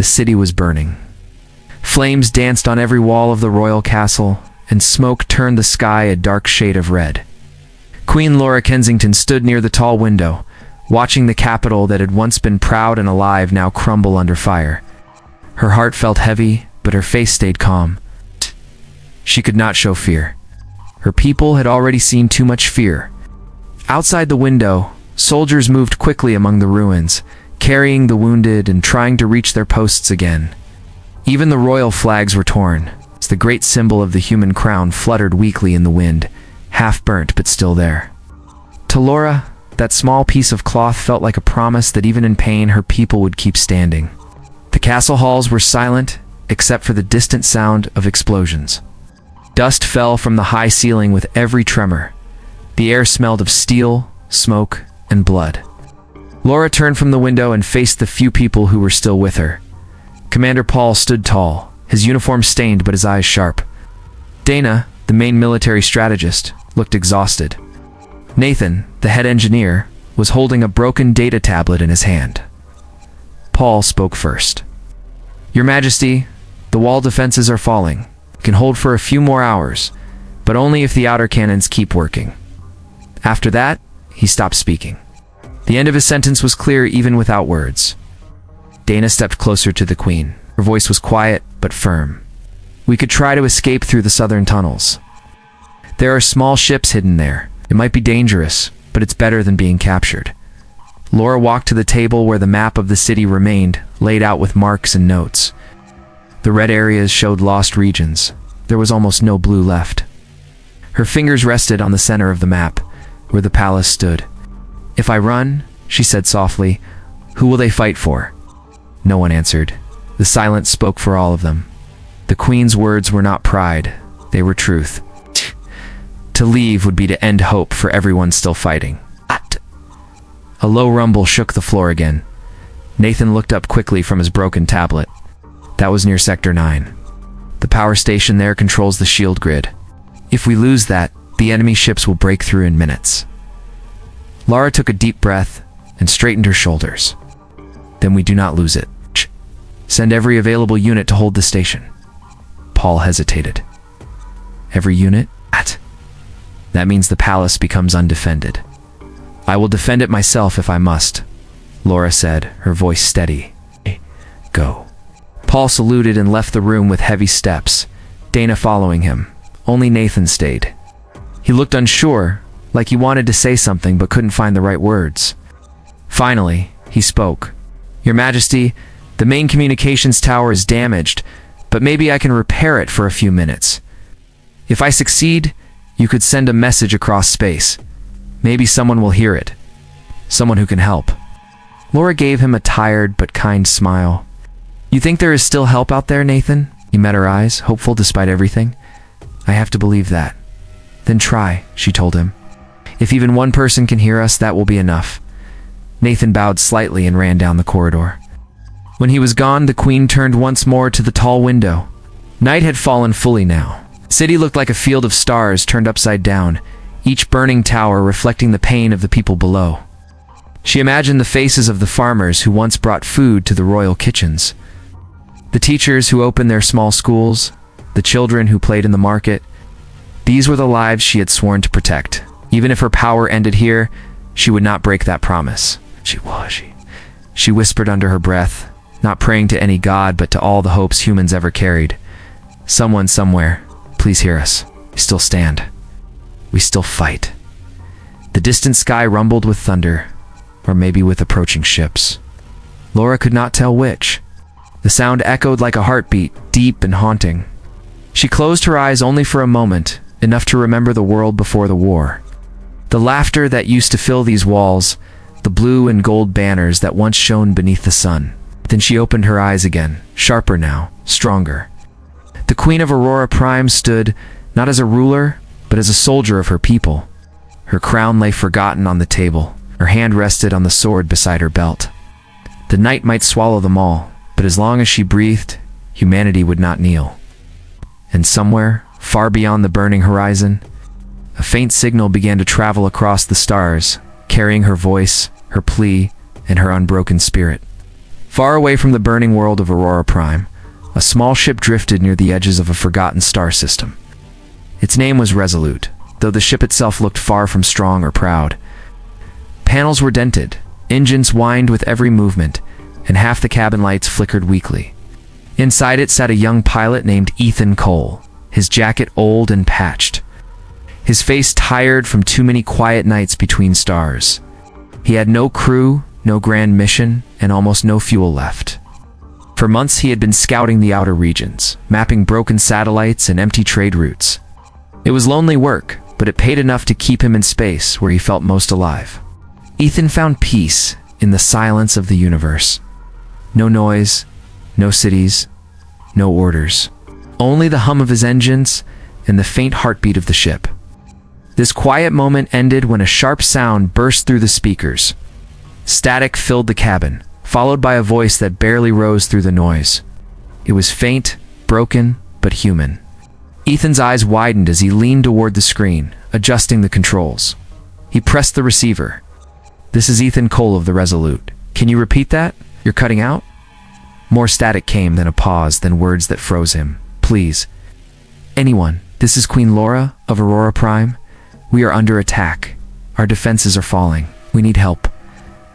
The city was burning. Flames danced on every wall of the royal castle, and smoke turned the sky a dark shade of red. Queen Laura Kensington stood near the tall window, watching the capital that had once been proud and alive now crumble under fire. Her heart felt heavy, but her face stayed calm. She could not show fear. Her people had already seen too much fear. Outside the window, soldiers moved quickly among the ruins, carrying the wounded and trying to reach their posts again. Even the royal flags were torn, as the great symbol of the human crown fluttered weakly in the wind, half burnt but still there. To Laura, that small piece of cloth felt like a promise that even in pain her people would keep standing. The castle halls were silent, except for the distant sound of explosions. Dust fell from the high ceiling with every tremor. The air smelled of steel, smoke, and blood. Laura turned from the window and faced the few people who were still with her. Commander Paul stood tall, his uniform stained but his eyes sharp. Dana, the main military strategist, looked exhausted. Nathan, the head engineer, was holding a broken data tablet in his hand. Paul spoke first. "Your Majesty, the wall defenses are falling. We can hold for a few more hours, but only if the outer cannons keep working." After that, he stopped speaking. The end of his sentence was clear even without words. Dana stepped closer to the Queen. Her voice was quiet but firm. "We could try to escape through the southern tunnels. There are small ships hidden there. It might be dangerous, but it's better than being captured." Laura walked to the table where the map of the city remained, laid out with marks and notes. The red areas showed lost regions. There was almost no blue left. Her fingers rested on the center of the map, where the palace stood. "If I run," she said softly, "who will they fight for?" No one answered. The silence spoke for all of them. The Queen's words were not pride, they were truth. To leave would be to end hope for everyone still fighting. A low rumble shook the floor again. Nathan looked up quickly from his broken tablet. That was near Sector 9. The power station there controls the shield grid. If we lose that, the enemy ships will break through in minutes. Laura took a deep breath and straightened her shoulders. Then we do not lose it. Send every available unit to hold the station. Paul hesitated. Every unit? That means the palace becomes undefended. I will defend it myself if I must, Laura said, her voice steady. Go. Paul saluted and left the room with heavy steps, Dana following him. Only Nathan stayed. He looked unsure, like he wanted to say something but couldn't find the right words. Finally, he spoke. "Your Majesty, the main communications tower is damaged, but maybe I can repair it for a few minutes. If I succeed, you could send a message across space. Maybe someone will hear it. Someone who can help." Laura gave him a tired but kind smile. "You think there is still help out there, Nathan?" He met her eyes, hopeful despite everything. "I have to believe that." "Then try," she told him. "If even one person can hear us, that will be enough." Nathan bowed slightly and ran down the corridor. When he was gone, the Queen turned once more to the tall window. Night had fallen fully now. The city looked like a field of stars turned upside down, each burning tower reflecting the pain of the people below. She imagined the faces of the farmers who once brought food to the royal kitchens, the teachers who opened their small schools, the children who played in the market. These were the lives she had sworn to protect. Even if her power ended here, she would not break that promise. She whispered under her breath, not praying to any god but to all the hopes humans ever carried. "Someone somewhere, please hear us. We still stand. We still fight." The distant sky rumbled with thunder, or maybe with approaching ships. Laura could not tell which. The sound echoed like a heartbeat, deep and haunting. She closed her eyes only for a moment, enough to remember the world before the war. The laughter that used to fill these walls, the blue and gold banners that once shone beneath the sun. Then she opened her eyes again, sharper now, stronger. The Queen of Aurora Prime stood, not as a ruler, but as a soldier of her people. Her crown lay forgotten on the table. Her hand rested on the sword beside her belt. The night might swallow them all, but as long as she breathed, humanity would not kneel. And somewhere, far beyond the burning horizon, a faint signal began to travel across the stars, carrying her voice, her plea, and her unbroken spirit. Far away from the burning world of Aurora Prime, a small ship drifted near the edges of a forgotten star system. Its name was Resolute, though the ship itself looked far from strong or proud. Panels were dented, engines whined with every movement, and half the cabin lights flickered weakly. Inside it sat a young pilot named Ethan Cole, his jacket old and patched, his face tired from too many quiet nights between stars. He had no crew, no grand mission, and almost no fuel left. For months he had been scouting the outer regions, mapping broken satellites and empty trade routes. It was lonely work, but it paid enough to keep him in space where he felt most alive. Ethan found peace in the silence of the universe. No noise, no cities, no orders. Only the hum of his engines and the faint heartbeat of the ship. This quiet moment ended when a sharp sound burst through the speakers. Static filled the cabin, followed by a voice that barely rose through the noise. It was faint, broken, but human. Ethan's eyes widened as he leaned toward the screen, adjusting the controls. He pressed the receiver. "This is Ethan Cole of the Resolute. Can you repeat that? You're cutting out?" More static came, then a pause, then words that froze him. "Please. Anyone, this is Queen Laura of Aurora Prime. We are under attack. Our defenses are falling. We need help."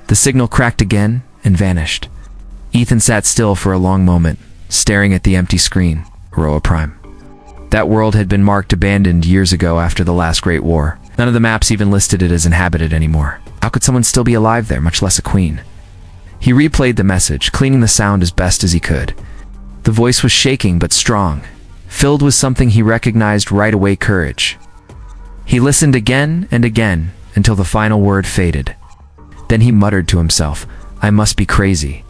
The signal cracked again and vanished. Ethan sat still for a long moment, staring at the empty screen. Aurora Prime. That world had been marked abandoned years ago after the last Great War. None of the maps even listed it as inhabited anymore. How could someone still be alive there, much less a queen? He replayed the message, cleaning the sound as best as he could. The voice was shaking but strong, filled with something he recognized right away: courage. He listened again and again until the final word faded. Then he muttered to himself, "I must be crazy."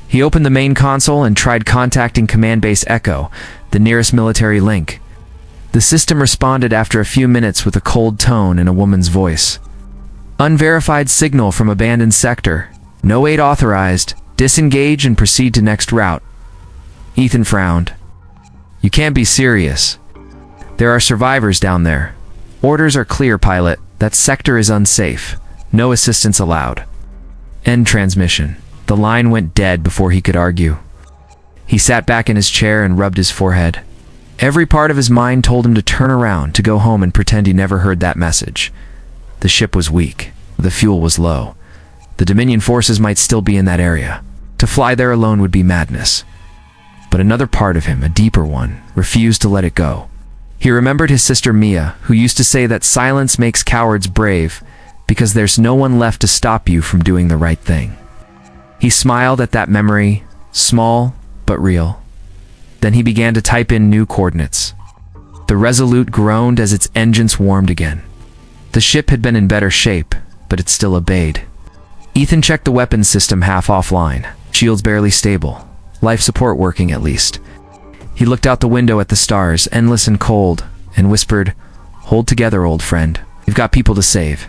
He opened the main console and tried contacting Command Base Echo, the nearest military link. The system responded after a few minutes with a cold tone and a woman's voice. "Unverified signal from abandoned sector. No aid authorized. Disengage and proceed to next route." Ethan frowned. "You can't be serious. There are survivors down there. Orders are clear, pilot. That sector is unsafe. No assistance allowed." End transmission. The line went dead before he could argue. He sat back in his chair and rubbed his forehead. Every part of his mind told him to turn around, to go home and pretend he never heard that message. The ship was weak. The fuel was low. The Dominion forces might still be in that area. To fly there alone would be madness. But another part of him, a deeper one, refused to let it go. He remembered his sister Mia, who used to say that silence makes cowards brave, because there's no one left to stop you from doing the right thing. He smiled at that memory, small but real. Then he began to type in new coordinates. The Resolute groaned as its engines warmed again. The ship had been in better shape, but it still obeyed. Ethan checked the weapons system half offline, shields barely stable, life support working at least. He looked out the window at the stars, endless and cold, and whispered, "Hold together, old friend. We've got people to save."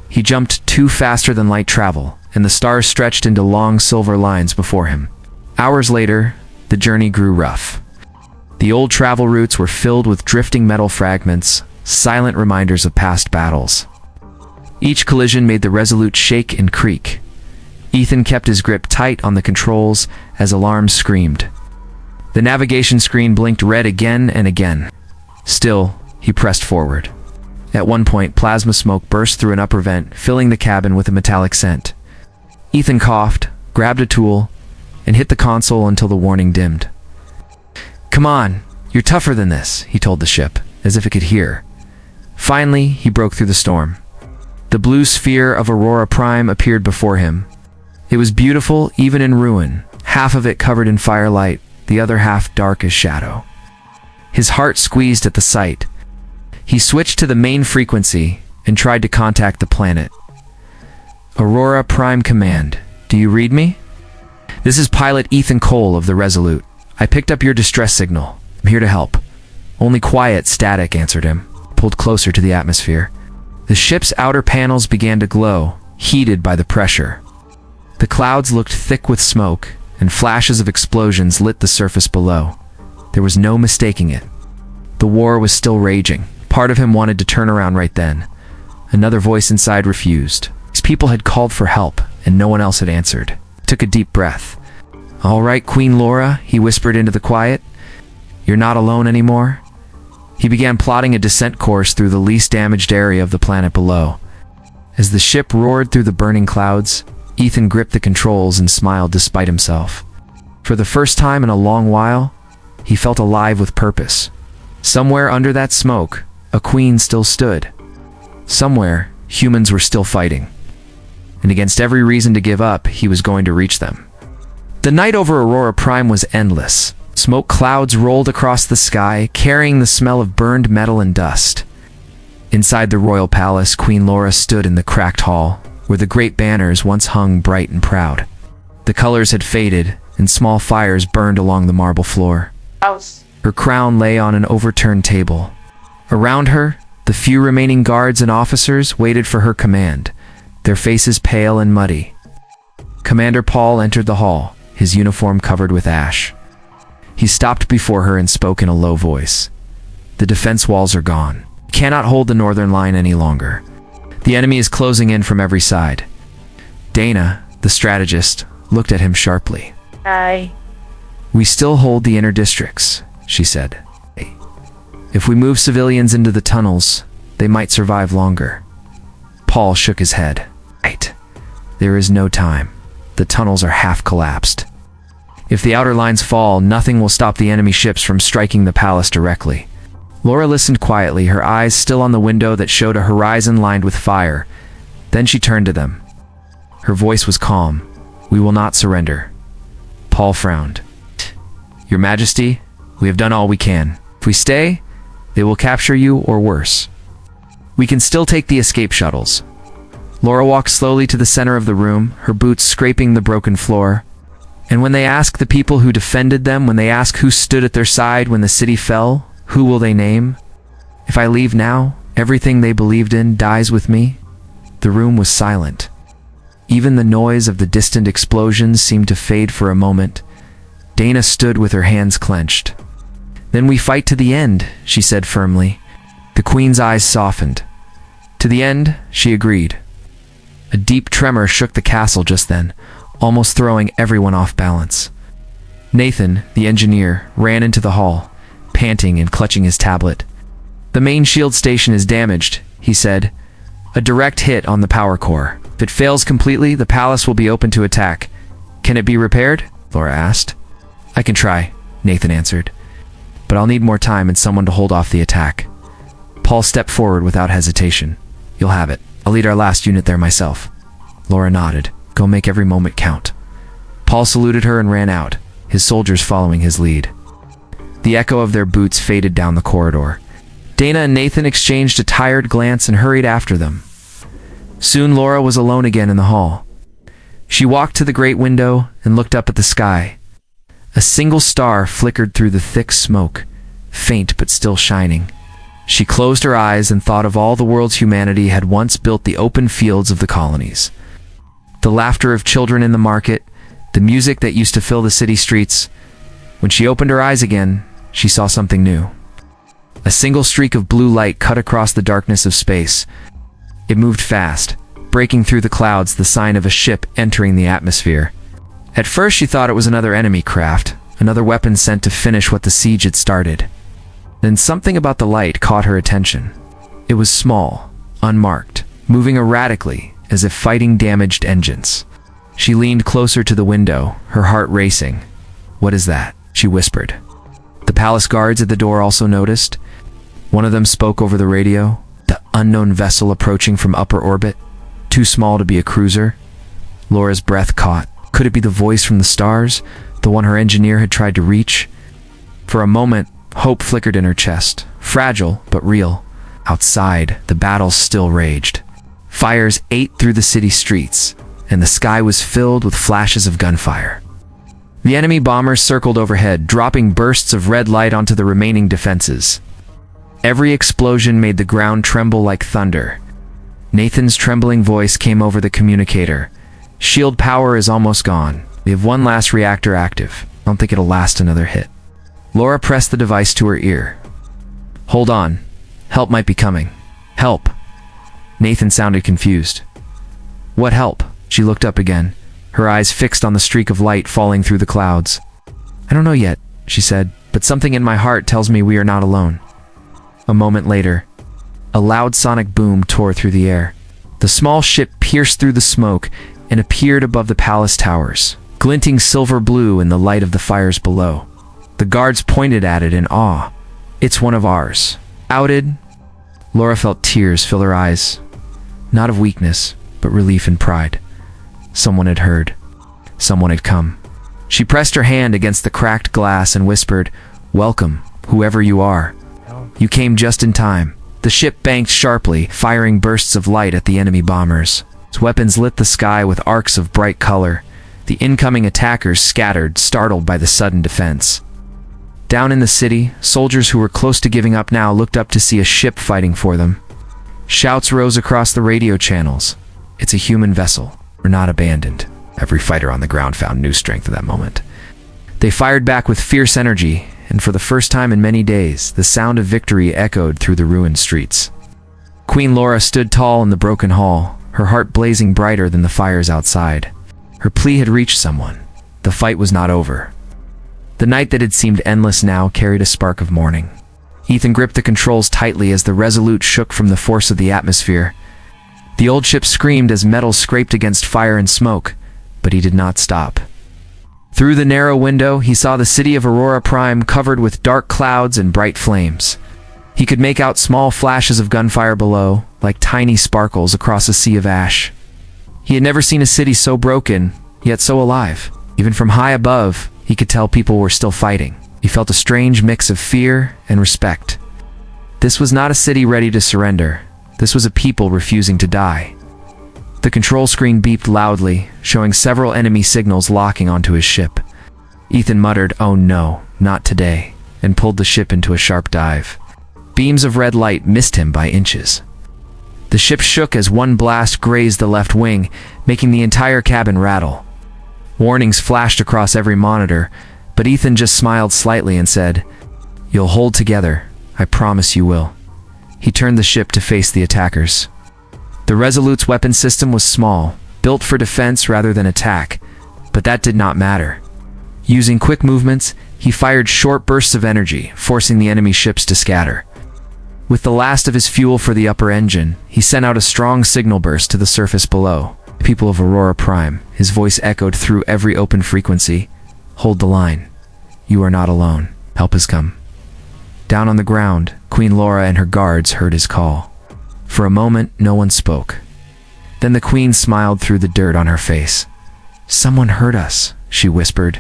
He jumped too faster than light travel, and the stars stretched into long silver lines before him. Hours later, the journey grew rough. The old travel routes were filled with drifting metal fragments, silent reminders of past battles. Each collision made the Resolute shake and creak. Ethan kept his grip tight on the controls as alarms screamed. The navigation screen blinked red again and again. Still, he pressed forward. At one point, plasma smoke burst through an upper vent, filling the cabin with a metallic scent. Ethan coughed, grabbed a tool, and hit the console until the warning dimmed. "Come on, you're tougher than this," he told the ship, as if it could hear. Finally, he broke through the storm. The blue sphere of Aurora Prime appeared before him. It was beautiful, even in ruin, half of it covered in firelight, the other half dark as shadow. His heart squeezed at the sight. He switched to the main frequency and tried to contact the planet. "Aurora Prime Command, do you read me? This is pilot Ethan Cole of the Resolute. I picked up your distress signal. I'm here to help." Only quiet static answered him, pulled closer to the atmosphere. The ship's outer panels began to glow, heated by the pressure. The clouds looked thick with smoke, and flashes of explosions lit the surface below. There was no mistaking it. The war was still raging. Part of him wanted to turn around right then. Another voice inside refused. His people had called for help, and no one else had answered. He took a deep breath. "All right, Queen Laura," he whispered into the quiet. "You're not alone anymore." He began plotting a descent course through the least damaged area of the planet below. As the ship roared through the burning clouds, Ethan gripped the controls and smiled despite himself. For the first time in a long while, he felt alive with purpose. Somewhere under that smoke, a queen still stood. Somewhere, humans were still fighting. And against every reason to give up, he was going to reach them. The night over Aurora Prime was endless. Smoke clouds rolled across the sky, carrying the smell of burned metal and dust. Inside the royal palace, Queen Laura stood in the cracked hall, where the great banners once hung bright and proud. The colors had faded, and small fires burned along the marble floor. Her crown lay on an overturned table. Around her, the few remaining guards and officers waited for her command, their faces pale and muddy. Commander Paul entered the hall, his uniform covered with ash. He stopped before her and spoke in a low voice. "The defense walls are gone. Cannot hold the northern line any longer. The enemy is closing in from every side." Dana, the strategist, looked at him sharply. Aye. "We still hold the inner districts," she said. "If we move civilians into the tunnels, they might survive longer." Paul shook his head. "Right. There is no time. The tunnels are half collapsed. If the outer lines fall, nothing will stop the enemy ships from striking the palace directly." Laura listened quietly, her eyes still on the window that showed a horizon lined with fire. Then she turned to them. Her voice was calm. "We will not surrender." Paul frowned. "Your Majesty, we have done all we can. If we stay, they will capture you or worse. We can still take the escape shuttles." Laura walked slowly to the center of the room, her boots scraping the broken floor. "And when they ask the people who defended them, when they ask who stood at their side when the city fell, who will they name? If I leave now, everything they believed in dies with me." The room was silent. Even the noise of the distant explosions seemed to fade for a moment. Dana stood with her hands clenched. "Then we fight to the end," she said firmly. The Queen's eyes softened. "To the end," she agreed. A deep tremor shook the castle just then, almost throwing everyone off balance. Nathan, the engineer, ran into the hall, panting and clutching his tablet. "The main shield station is damaged," he said. "A direct hit on the power core. If it fails completely, the palace will be open to attack." "Can it be repaired?" Laura asked. "I can try," Nathan answered. "But I'll need more time and someone to hold off the attack." Paul stepped forward without hesitation. "You'll have it. I'll lead our last unit there myself." Laura nodded. "Go make every moment count." Paul saluted her and ran out, his soldiers following his lead. The echo of their boots faded down the corridor. Dana and Nathan exchanged a tired glance and hurried after them. Soon Laura was alone again in the hall. She walked to the great window and looked up at the sky. A single star flickered through the thick smoke, faint but still shining. She closed her eyes and thought of all the world's humanity had once built the open fields of the colonies. The laughter of children in the market, the music that used to fill the city streets. When she opened her eyes again, she saw something new. A single streak of blue light cut across the darkness of space. It moved fast, breaking through the clouds, the sign of a ship entering the atmosphere. At first she thought it was another enemy craft, another weapon sent to finish what the siege had started. Then something about the light caught her attention. It was small, unmarked, moving erratically, as if fighting damaged engines. She leaned closer to the window, her heart racing. "What is that?" she whispered. The palace guards at the door also noticed. One of them spoke over the radio. The unknown vessel approaching from upper orbit, too small to be a cruiser. Laura's breath caught. Could it be the voice from the stars, the one her engineer had tried to reach? For a moment, hope flickered in her chest, fragile but real. Outside, the battle still raged. Fires ate through the city streets, and the sky was filled with flashes of gunfire. The enemy bombers circled overhead, dropping bursts of red light onto the remaining defenses. Every explosion made the ground tremble like thunder. Nathan's trembling voice came over the communicator. "Shield power is almost gone. We have one last reactor active. I don't think it'll last another hit." Laura pressed the device to her ear. "Hold on. Help might be coming." "Help?" Nathan sounded confused. "What help?" She looked up again, her eyes fixed on the streak of light falling through the clouds. "I don't know yet," she said, "but something in my heart tells me we are not alone." A moment later, a loud sonic boom tore through the air. The small ship pierced through the smoke and appeared above the palace towers, glinting silver blue in the light of the fires below. The guards pointed at it in awe. "It's one of ours." "Outed?" Laura felt tears fill her eyes, not of weakness, but relief and pride. Someone had heard. Someone had come. She pressed her hand against the cracked glass and whispered, "Welcome, whoever you are. You came just in time." The ship banked sharply, firing bursts of light at the enemy bombers. Its weapons lit the sky with arcs of bright color. The incoming attackers scattered, startled by the sudden defense. Down in the city, soldiers who were close to giving up now looked up to see a ship fighting for them. Shouts rose across the radio channels. "It's a human vessel. We're not abandoned." Every fighter on the ground found new strength at that moment. They fired back with fierce energy, and for the first time in many days, the sound of victory echoed through the ruined streets. Queen Laura stood tall in the broken hall, her heart blazing brighter than the fires outside. Her plea had reached someone. The fight was not over. The night that had seemed endless now carried a spark of morning. Ethan gripped the controls tightly as the Resolute shook from the force of the atmosphere. The old ship screamed as metal scraped against fire and smoke, but he did not stop. Through the narrow window, he saw the city of Aurora Prime covered with dark clouds and bright flames. He could make out small flashes of gunfire below, like tiny sparkles across a sea of ash. He had never seen a city so broken, yet so alive. Even from high above, he could tell people were still fighting. He felt a strange mix of fear and respect. This was not a city ready to surrender. This was a people refusing to die. The control screen beeped loudly, showing several enemy signals locking onto his ship. Ethan muttered, "Oh no, not today," and pulled the ship into a sharp dive. Beams of red light missed him by inches. The ship shook as one blast grazed the left wing, making the entire cabin rattle. Warnings flashed across every monitor, but Ethan just smiled slightly and said, "You'll hold together. I promise you will." He turned the ship to face the attackers. The Resolute's weapon system was small, built for defense rather than attack, but that did not matter. Using quick movements, he fired short bursts of energy, forcing the enemy ships to scatter. With the last of his fuel for the upper engine, he sent out a strong signal burst to the surface below. "People of Aurora Prime," his voice echoed through every open frequency. "Hold the line. You are not alone. Help has come." Down on the ground, Queen Laura and her guards heard his call. For a moment, no one spoke. Then the Queen smiled through the dirt on her face. "Someone heard us," she whispered.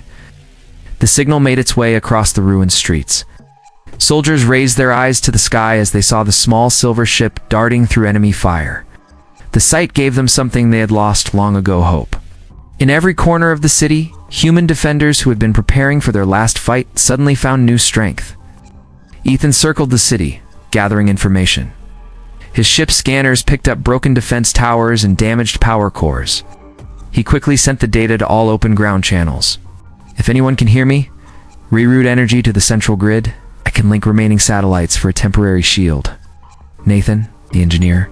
The signal made its way across the ruined streets. Soldiers raised their eyes to the sky as they saw the small silver ship darting through enemy fire. The sight gave them something they had lost long ago: hope. In every corner of the city, human defenders who had been preparing for their last fight suddenly found new strength. Ethan circled the city, gathering information. His ship's scanners picked up broken defense towers and damaged power cores. He quickly sent the data to all open ground channels. "If anyone can hear me, reroute energy to the central grid. I can link remaining satellites for a temporary shield." Nathan, the engineer,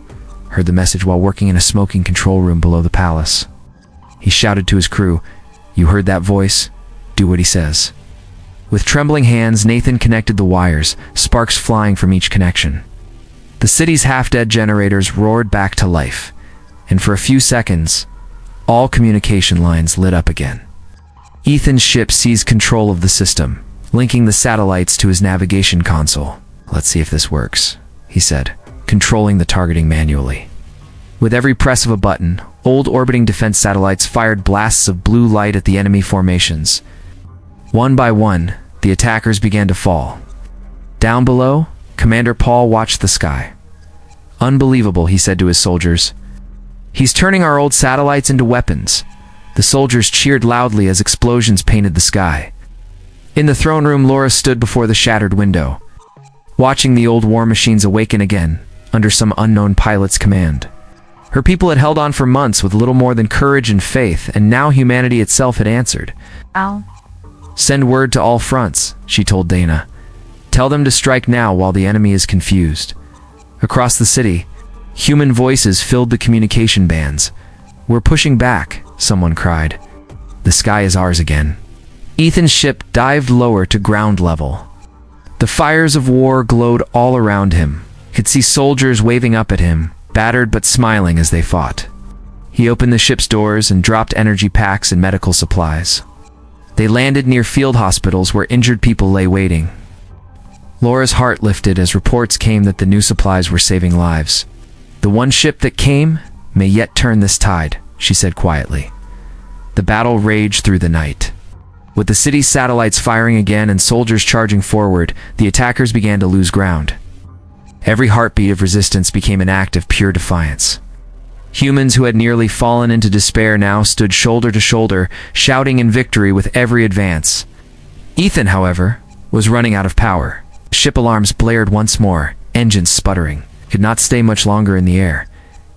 heard the message while working in a smoking control room below the palace. He shouted to his crew, "You heard that voice? Do what he says." With trembling hands, Nathan connected the wires, sparks flying from each connection. The city's half-dead generators roared back to life, and for a few seconds, all communication lines lit up again. Ethan's ship seized control of the system, linking the satellites to his navigation console. "Let's see if this works," he said, controlling the targeting manually. With every press of a button, old orbiting defense satellites fired blasts of blue light at the enemy formations. One by one, the attackers began to fall. Down below, Commander Paul watched the sky. "Unbelievable," he said to his soldiers. "He's turning our old satellites into weapons." The soldiers cheered loudly as explosions painted the sky. In the throne room, Laura stood before the shattered window, watching the old war machines awaken again, under some unknown pilot's command. Her people had held on for months with little more than courage and faith, and now humanity itself had answered. "Ow." "Send word to all fronts," she told Dana. "Tell them to strike now while the enemy is confused." Across the city, human voices filled the communication bands. "We're pushing back," someone cried. The sky is ours again. Ethan's ship dived lower to ground level. The fires of war glowed all around him. He could see soldiers waving up at him, battered but smiling as they fought. He opened the ship's doors and dropped energy packs and medical supplies. They landed near field hospitals where injured people lay waiting. Laura's heart lifted as reports came that the new supplies were saving lives. "The one ship that came may yet turn this tide," she said quietly. The battle raged through the night. With the city's satellites firing again and soldiers charging forward, the attackers began to lose ground. Every heartbeat of resistance became an act of pure defiance. Humans who had nearly fallen into despair now stood shoulder to shoulder, shouting in victory with every advance. Ethan, however, was running out of power. Ship alarms blared once more, engines sputtering. Could not stay much longer in the air.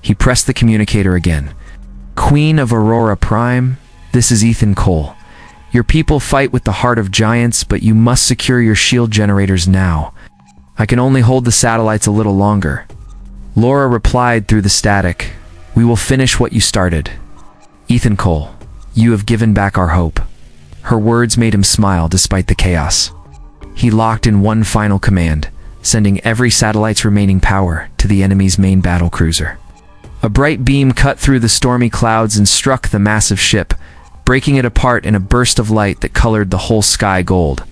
He pressed the communicator again. "Queen of Aurora Prime, this is Ethan Cole. Your people fight with the heart of giants, but you must secure your shield generators now. I can only hold the satellites a little longer." Laura replied through the static, "We will finish what you started. Ethan Cole, you have given back our hope." Her words made him smile despite the chaos. He locked in one final command, sending every satellite's remaining power to the enemy's main battle cruiser. A bright beam cut through the stormy clouds and struck the massive ship, breaking it apart in a burst of light that colored the whole sky gold.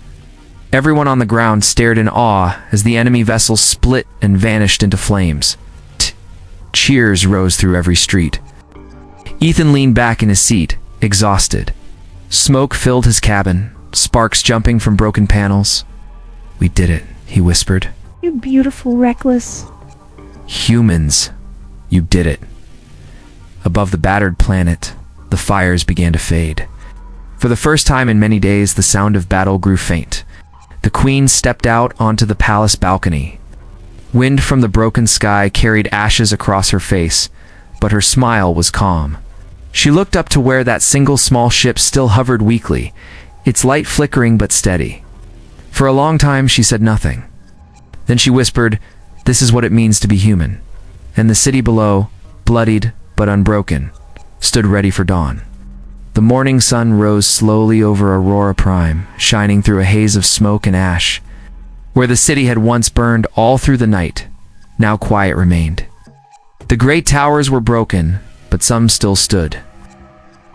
Everyone on the ground stared in awe as the enemy vessel split and vanished into flames. Cheers rose through every street. Ethan leaned back in his seat, exhausted. Smoke filled his cabin, sparks jumping from broken panels. "We did it," he whispered. "You beautiful reckless." "Humans, you did it." Above the battered planet, the fires began to fade. For the first time in many days, the sound of battle grew faint. The queen stepped out onto the palace balcony. Wind from the broken sky carried ashes across her face, but her smile was calm. She looked up to where that single small ship still hovered weakly, its light flickering but steady. For a long time, she said nothing. Then she whispered, "This is what it means to be human." And the city below, bloodied but unbroken, stood ready for dawn. The morning sun rose slowly over Aurora Prime, shining through a haze of smoke and ash. Where the city had once burned all through the night, now quiet remained. The great towers were broken, but some still stood.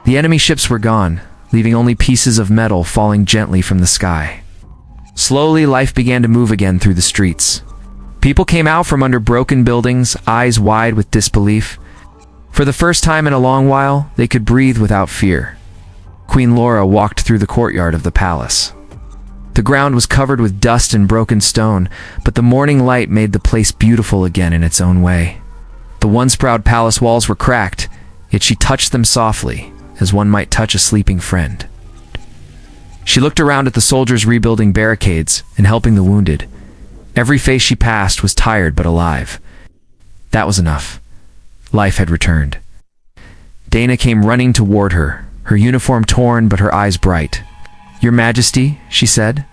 The enemy ships were gone, leaving only pieces of metal falling gently from the sky. Slowly, life began to move again through the streets. People came out from under broken buildings, eyes wide with disbelief. For the first time in a long while, they could breathe without fear. Queen Laura walked through the courtyard of the palace. The ground was covered with dust and broken stone, but the morning light made the place beautiful again in its own way. The once proud palace walls were cracked, yet she touched them softly, as one might touch a sleeping friend. She looked around at the soldiers rebuilding barricades and helping the wounded. Every face she passed was tired but alive. That was enough. Life had returned. Dana came running toward her, her uniform torn but her eyes bright. "Your Majesty," she said,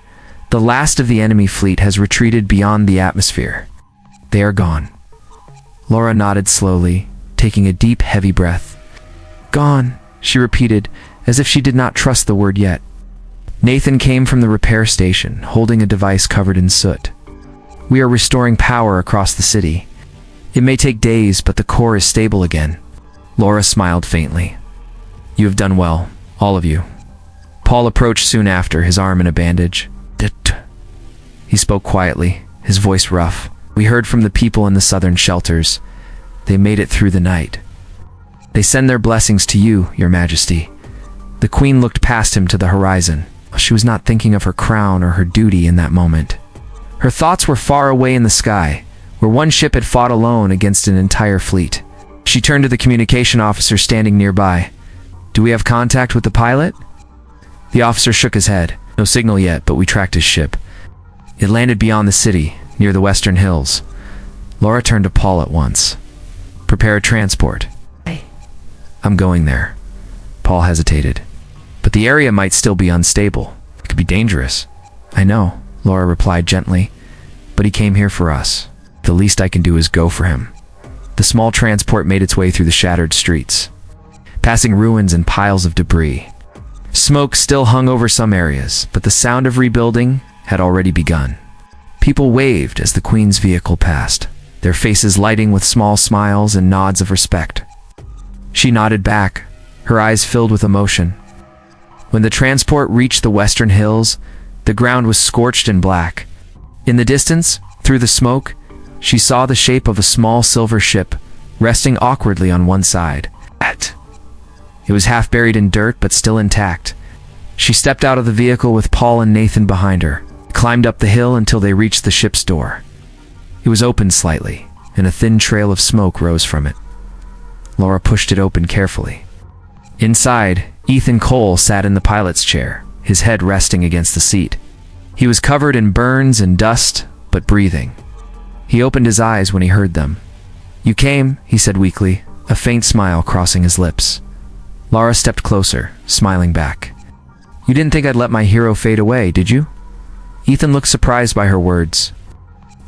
"the last of the enemy fleet has retreated beyond the atmosphere. They are gone." Laura nodded slowly, taking a deep, heavy breath. "Gone," she repeated, as if she did not trust the word yet. Nathan came from the repair station, holding a device covered in soot. "We are restoring power across the city. It may take days, but the core is stable again." Laura smiled faintly. "You have done well, all of you." Paul approached soon after, his arm in a bandage. He spoke quietly, his voice rough. "We heard from the people in the southern shelters. They made it through the night. They send their blessings to you, Your Majesty." The Queen looked past him to the horizon. She was not thinking of her crown or her duty in that moment. Her thoughts were far away in the sky, where one ship had fought alone against an entire fleet. She turned to the communication officer standing nearby. "Do we have contact with the pilot?" The officer shook his head. "No signal yet, but we tracked his ship. It landed beyond the city, near the western hills." Laura turned to Paul at once. "Prepare a transport." "I'm going there." Paul hesitated. "But the area might still be unstable. It could be dangerous." "I know," Laura replied gently. "But he came here for us. The least I can do is go for him." The small transport made its way through the shattered streets, passing ruins and piles of debris. Smoke still hung over some areas, but the sound of rebuilding had already begun. People waved as the Queen's vehicle passed, their faces lighting with small smiles and nods of respect. She nodded back, her eyes filled with emotion. When the transport reached the western hills, the ground was scorched and black. In the distance, through the smoke, she saw the shape of a small silver ship, resting awkwardly on one side. It was half buried in dirt, but still intact. She stepped out of the vehicle with Paul and Nathan behind her, climbed up the hill until they reached the ship's door. It was opened slightly, and a thin trail of smoke rose from it. Laura pushed it open carefully. Inside, Ethan Cole sat in the pilot's chair, his head resting against the seat. He was covered in burns and dust, but breathing. He opened his eyes when he heard them. "You came," he said weakly, a faint smile crossing his lips. Laura stepped closer, smiling back. "You didn't think I'd let my hero fade away, did you?" Ethan looked surprised by her words.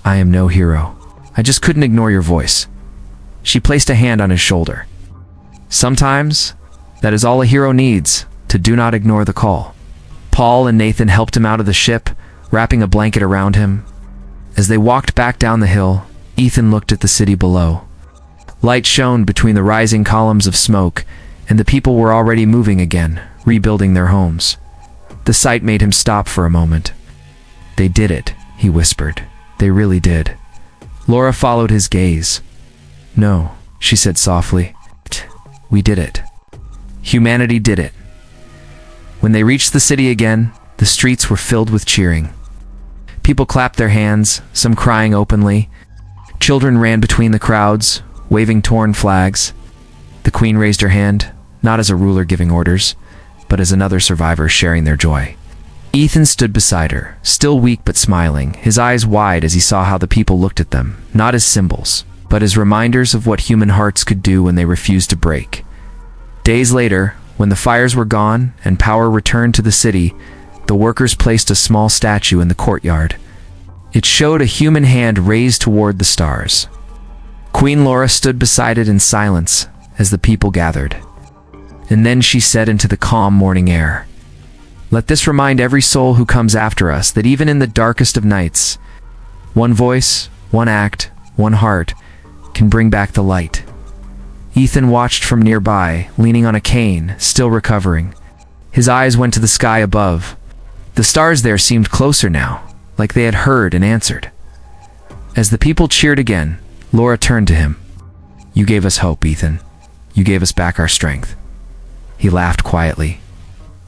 "I am no hero. I just couldn't ignore your voice." She placed a hand on his shoulder. "Sometimes, that is all a hero needs, to do not ignore the call." Paul and Nathan helped him out of the ship, wrapping a blanket around him. As they walked back down the hill, Ethan looked at the city below. Light shone between the rising columns of smoke, and the people were already moving again, rebuilding their homes. The sight made him stop for a moment. "They did it," he whispered. "They really did." Laura followed his gaze. "No," she said softly. "We did it. Humanity did it." When they reached the city again, the streets were filled with cheering. People clapped their hands, some crying openly. Children ran between the crowds, waving torn flags. The Queen raised her hand, not as a ruler giving orders, but as another survivor sharing their joy. Ethan stood beside her, still weak but smiling, his eyes wide as he saw how the people looked at them, not as symbols, but as reminders of what human hearts could do when they refused to break. Days later, when the fires were gone and power returned to the city, the workers placed a small statue in the courtyard. It showed a human hand raised toward the stars. Queen Laura stood beside it in silence as the people gathered. And then she said into the calm morning air, "Let this remind every soul who comes after us that even in the darkest of nights, one voice, one act, one heart can bring back the light." Ethan watched from nearby, leaning on a cane, still recovering. His eyes went to the sky above. The stars there seemed closer now, like they had heard and answered. As the people cheered again, Laura turned to him. "You gave us hope, Ethan. You gave us back our strength." He laughed quietly.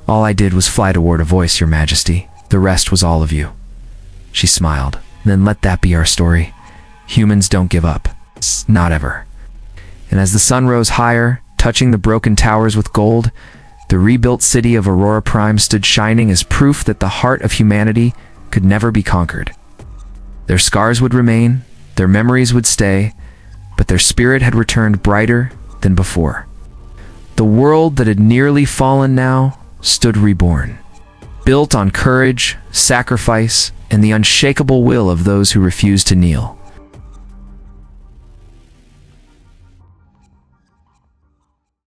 "All I did was fly toward a voice, Your Majesty. The rest was all of you." She smiled. "Then let that be our story. Humans don't give up. Not ever." And as the sun rose higher, touching the broken towers with gold, the rebuilt city of Aurora Prime stood shining as proof that the heart of humanity could never be conquered. Their scars would remain, their memories would stay, but their spirit had returned brighter than before. The world that had nearly fallen now stood reborn, built on courage, sacrifice, and the unshakable will of those who refused to kneel.